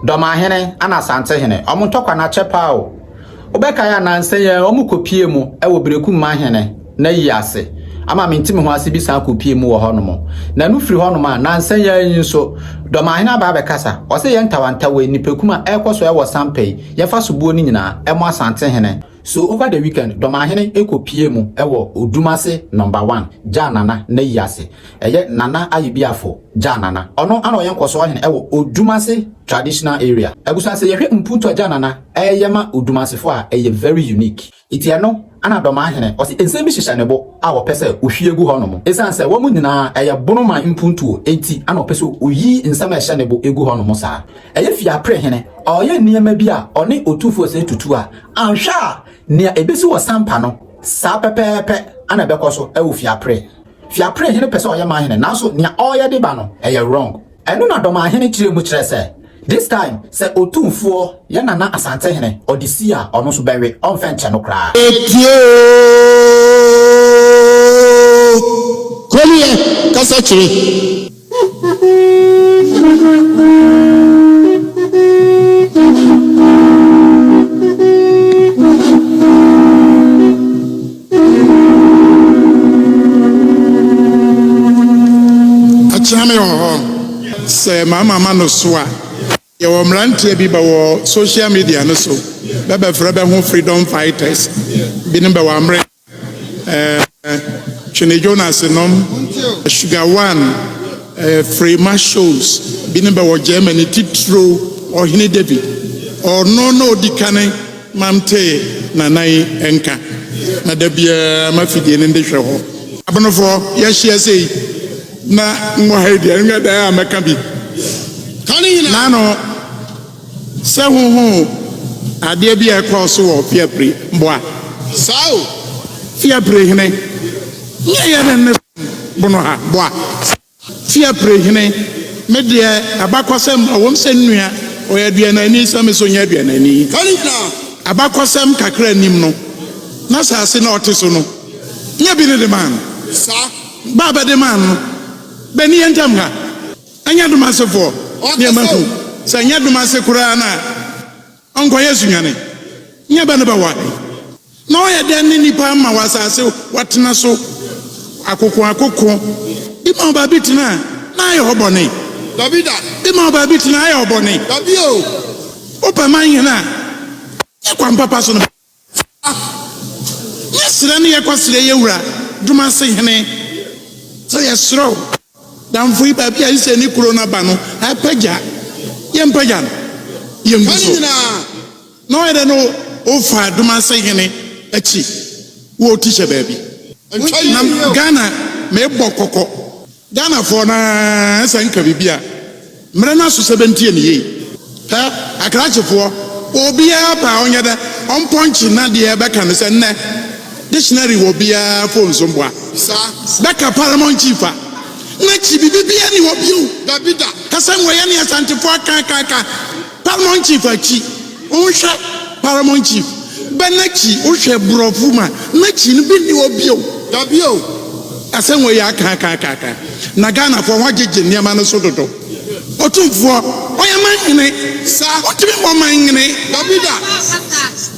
Dormaa Hene ana Asante Hene omo ntokwa na chepa o obeka ya na nse ye omo kopie mu e wo breku ma hene na yi ase ama mentimi ho ase bi san kopie mu wo hono na no firi hono ma na nse ye yin so Dormaa Hene aba bekasa o se ye ntawanta we nipekuma ekoso e wo sampai ye fa so buo ni nyina e mo Asante Hene. So over the weekend, Dormaa Hene ekopie mu ewo odumase number 1 janana na yase. Eye nana ayibiafo janana. Ono ano yenkoso hene ewo odumase traditional area. Egusa se yehwe mputo janana eyema odumase fo a eye very unique. Itia no ana Dormaa Hene o se ensem bi hihya ne bo a wo pese ohwiegu ho no mo. Esan se wo mu nyina eye bonoma mpunto enti ana o pese oyi nsam a hihya ne bo egu ho no mo sa. Eye fia pre hene oye niema bi a oni otufo se tutu a anhwa nia ebesi wo sampa no sa pepepe ana bekoso e wo fiapre hene pese oye ma hene nanso nia oye de ba no eye wrong eno na Dormaa Hene kire mu kire se this time se otumfuo ye nana Asante Hene odisia ono so bewe onfenche no kra etio kolie kasa kire say mama no so a ye wo mrantie bi ba wo social media no so be frebe ho freedom fighters bi ne be wa mre Chene Jonas nom Sugar One free shows bi ne be wo Germany titro or Hene David or no dikane mamte na nai enka na da bia mafidie ne ndehwe ho abonofo ye hia sei na mo haidi nga da ameka bi kani na no se hu ade bi e ko so wo fiapre mboa sao fiapre hene ye ne bono ha boa fiapre hene me de abakosem awom se nnua o ya dua na ni sam so nya dua na ni kani na abakosem kakra nim no na saase na oteso no nya bi ne de man sa baba de man no beni entam ha anya dumase fo ne maku sa anya dumase kura na onko yesu nyane nya ba ne ba wa na o ya den ni nipa ma wasase watena so akoko ima ba bitina na ayo hobone davida ima ba bitina ayo hobone davio opa man na kwa mpapa so no yesira ne yakwasire yewura dumase hene so yesro dan fui ba bia ise ni corona ba no apaja yempaja yembuso no ere no ofa dumase hene achi wo tisha baby na Ghana me bokoko Ghana for na sanka bibia mre na so 70 ne yi ha akrachefo obia pa onyeda on punch na de e beka no se ne dictionary wo bia phone so mboa sa beka paramount chief na chi bibia ni wo bio davida kasem wo ye ne Asante fo aka paramount chief achi unhwa paramount chief benachi uhwe brofuma na chi ni bi ni wo bio davio kasem wo ye aka na Ghana fo wajeje niam no so dodo otumfo oya manhene sa otimi mo manhene davida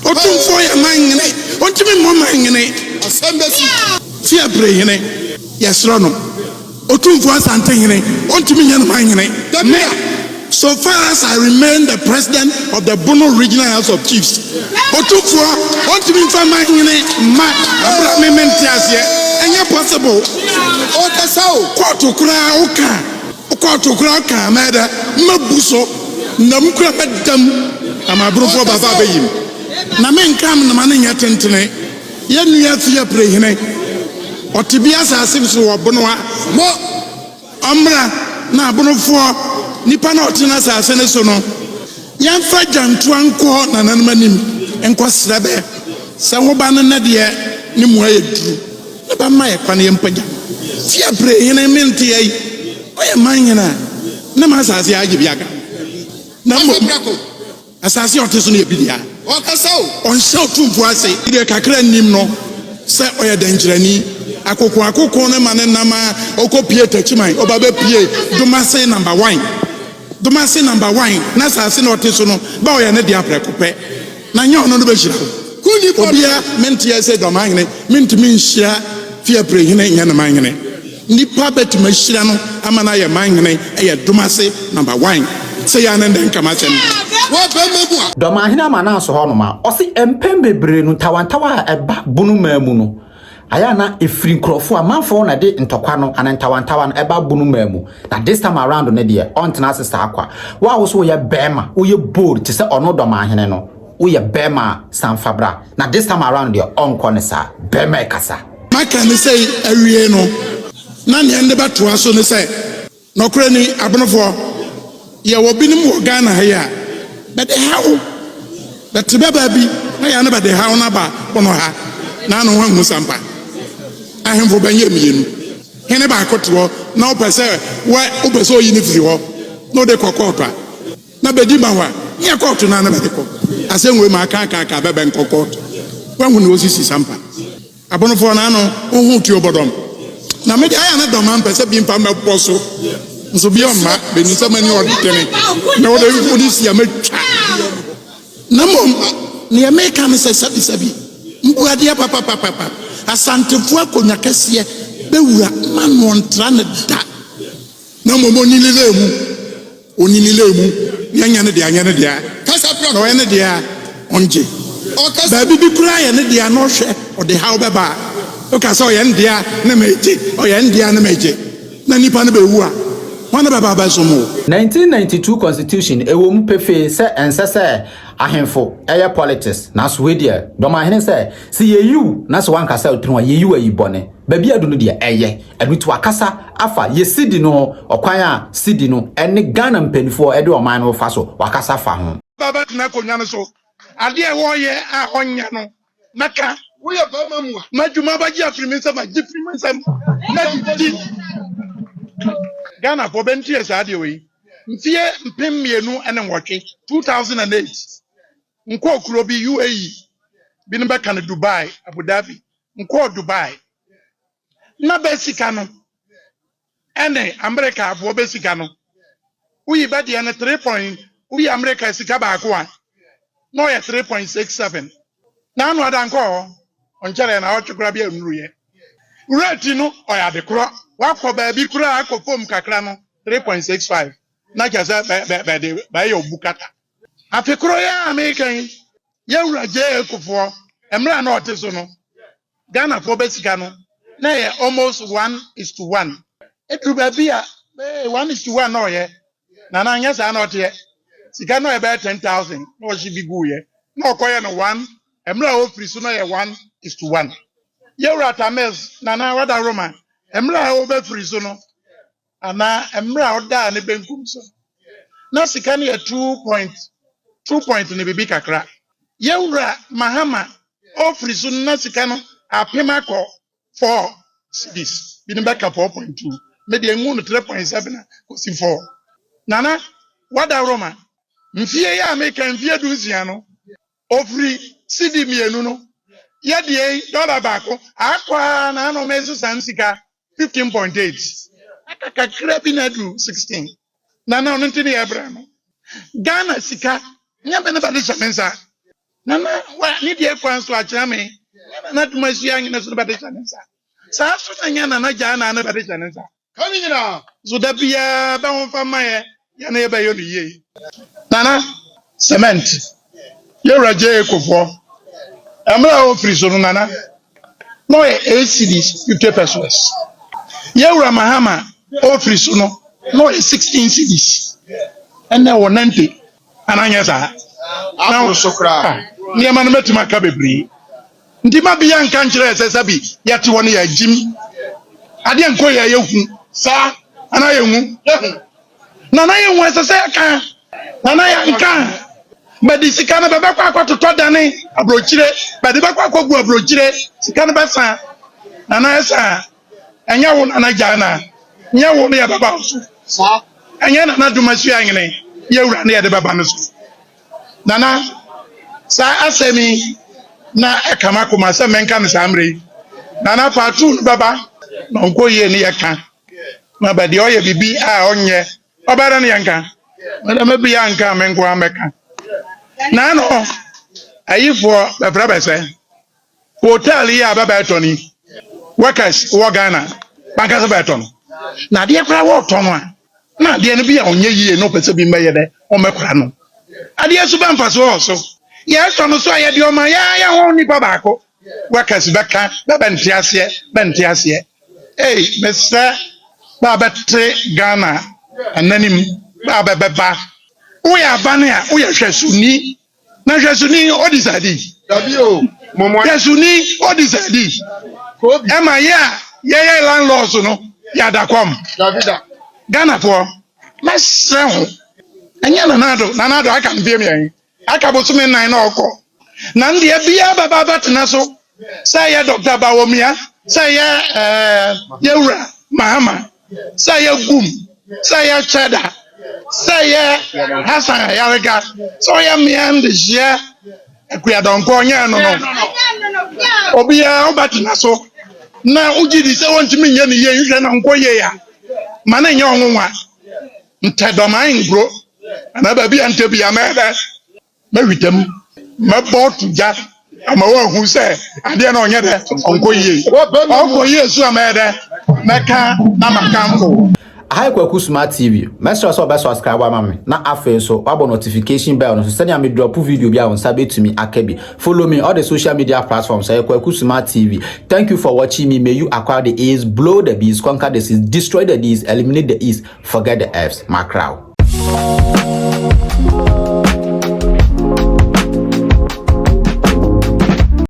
otumfo ya manhene otimi mo manhene asembesi fia brehene yesro no otumfo Asante Hene otimi nyane manhene davida so far as I remain the president of the Bono Regional House of Chiefs otumfo otimi fa manhene ma abra mementiasie enye possible o tasao kwatu kura ka meda mabuso na mkura bedam amabrofo baba bayim na menkam na mane nya tentene ye nua fia prehene otibia asase so wobono a mo amra na abonofo nipa na otina asase ne so no yemfa janto anko na nanmanim enko srabe se wo ba na de ne mu ayeduru ne ba ma ye kwane yempaja fia prehene menti ai oye manyana na masase agibiaka na mo asase oteso na ebidia o kasao on shout tumfu ase ide kakra nim no se oye danjirani akoko na mane na ma okopie tachiman obabe pie dumase number 1 Domase number 1 na sa se na ote so no ba o ye ne dia prekope na nya ono no be hira kuni obia menti ya se Dormaa Hene menti min hira fia pre hene nya na man hene nipa betima hira no ama na ye man hene e ye Domase number 1 se ya ne den kama se wo ba mabu Dormaa Hene ama na so ho no ma o se empem bebre no tawantawa eba bunu mamu no aya na efiri nkrofo amanfo na de ntokwa no anantawantawa no eba bunu mamu na this time around no de on tena sesa akwa wa wo so ye bema wo ye bold te se ono Dormaa Hene no wo ye bema sanfabra na this time around de on konesa bema kasa maka ne say awie no na ne ende bato aso ne say no kra ni abonofo ye wo binim wo Ghana ha ya but how that baba bi na ya na ba de how na ba ono ha na no hu sampa ahemfo banye mienu hene ba akoto na opese wa opese oyini firi ho no de kokota na bedi ma wa ye koto na be ko asenwe ma aka bebe nkokota wa hu no osisi sampa abonofo na no hu ti obodom na me aya na Dormaa pese bi mpa meposo nso bi oma be ni samani oditene na wo de police ya metwa na mom ne America me sabi mbuade papa Asante akonya kese bewura manu ontra ne da na momo onililemu nyanya ne dia kasa pra no ene dia onje ba bi kura ya ne dia no hwe o de how beba o ka so ye ndia na meje o ye ndia na meje na nipa ne bewu a wana baba ba so mo 1992 constitution ewo mu pefe se ensese ahemfo eye politics na so we dia Dormaa Hene se yeyu na so wan kasa otru yeyu ayi bone ba bia do no dia eye adutu akasa afa ye sidi no okwan a sidi no ene Ghana mpanifo ede oman no fa so wakasa fa ho baba tena konya no so ade e wo ye a onya no maka wo ye ba mamu madwuma ba gi afiri nsam agi firi nsam na di Ghana for benti esa ade we mfie mpem mienu ene nwotwe 2008 nko kuro bi UAE bi ne beka na Dubai Abu Dhabi nko Dubai na besika no ene America afo besika no uyi ba de na 3. Uyi America sika ba ko a no ye 3.67 na anu adanko onchere na ochukura bi enruye rate no oya de kro wakọ ba bi kura akọfom kakra no 3.65 na jaza ba ye obukata afekro ya American ye wuraje ekofo emra na oteso no Ghana for besika no na ye almost 1:1 edru ba bia 1:1 na oye na anya sa na ote sika no e ba 10,000 na o shi bi guye na okoye no 1 emra o free so na ye 1:1 ye wurata mes na wada Roma emra o be free so no ana emra o da ne benkum so na sika ne 2 point ne bibi kakra ye wura Mahama o free so na sika no apema ko 4 cedis bi ne beka 4.2 me de engu no 3.7 ko si 4 nana wada Roma mfie ya America mfie dunsia no o free cedi mienu no ye de dollar bako akwa na no mezu sansika 15.8 aka krabi na du 16 na na no ntini ebra no Ghana sika nya be na ba de chamensa na wa ni de kwan so akira me na tuma su ya nyina so ba de chamensa sa so na nya na ja na ba de chamensa kani nyina so da bia ba won fa maye ya na ye ba yo ni ye nana cement ye raje ekofo amra o free so nana no e 8 cedis 50 pesos ye wura Mahama o free so no e 16 cedis ene wo 90 ananya sa na so kra ni ma no metima ka bebri ndi ma bia nka nkire esesa bi yate woni ya jim ade enko ya yehu sa ana yehu na yehu esesa ka na ya nka bedi sika na bebe kwa akototo dane abrochire bedi be kwa akogu abrochire sika na besa na esa enya wo na jana nya wo ne ya baba so sa enya na dumasu anyene ye wura ne ya de baba no so nana sa asemi na ekama kuma se menka ne samre nana patu baba na onko ye ne yeka na bedi oye bibi a onye obara ne yanka Madam be anka men kwa meka. Na no ayi for befra say hotel here baba Tony. Workers wo Ghana. Banka se beton. Na de kra wo to no a. Na de no bi a onye yie no pese bi meye de o mekra no. Ade su ba mfa so. Yes to no so aye de o ma ya ho nipa baako. Workers beka baba ntiase. Hey, Mr. Baba tre Ghana ananim baba beba. We are bania, we are Shasuni. Na Shasuni odisadi. Dabio, momo. Shasuni odisadi. Emma ya landlords no. Ya da kwam. Davida. Ghana for. Let's sell. Anya nanado aka mbiem yan. Aka bosume nan na okọ. Na ndi bia baba tena so. Say ya Dr. Bawomia, say ya Yewra Mahama, say ya Gum, say ya Cheddar, say ya Hassan Yaraga, so ya mian de share akuya don ko nya no. Obi ya obatina so. Na uji di se won timi nya ni ye hwe na nko ye ya. Mana nya onwa. Ntedoma ngro. Na ba bia ntebia me witam. Me botu ja. Ama wo hu se ade na onye de onkoye su amede meka na makamfo Hi Kwaku Smart TV. Mesra so be subscribe wa mama na afen so wabo notification bell no so send me drop video bia on sabe to me akabi. Follow me all the social media platforms Kwaku Smart TV. Thank you for watching me. May you acquire the A's, blow the B's, conquer the C's, destroy the D's, eliminate the E's, forget the F's. My crowd.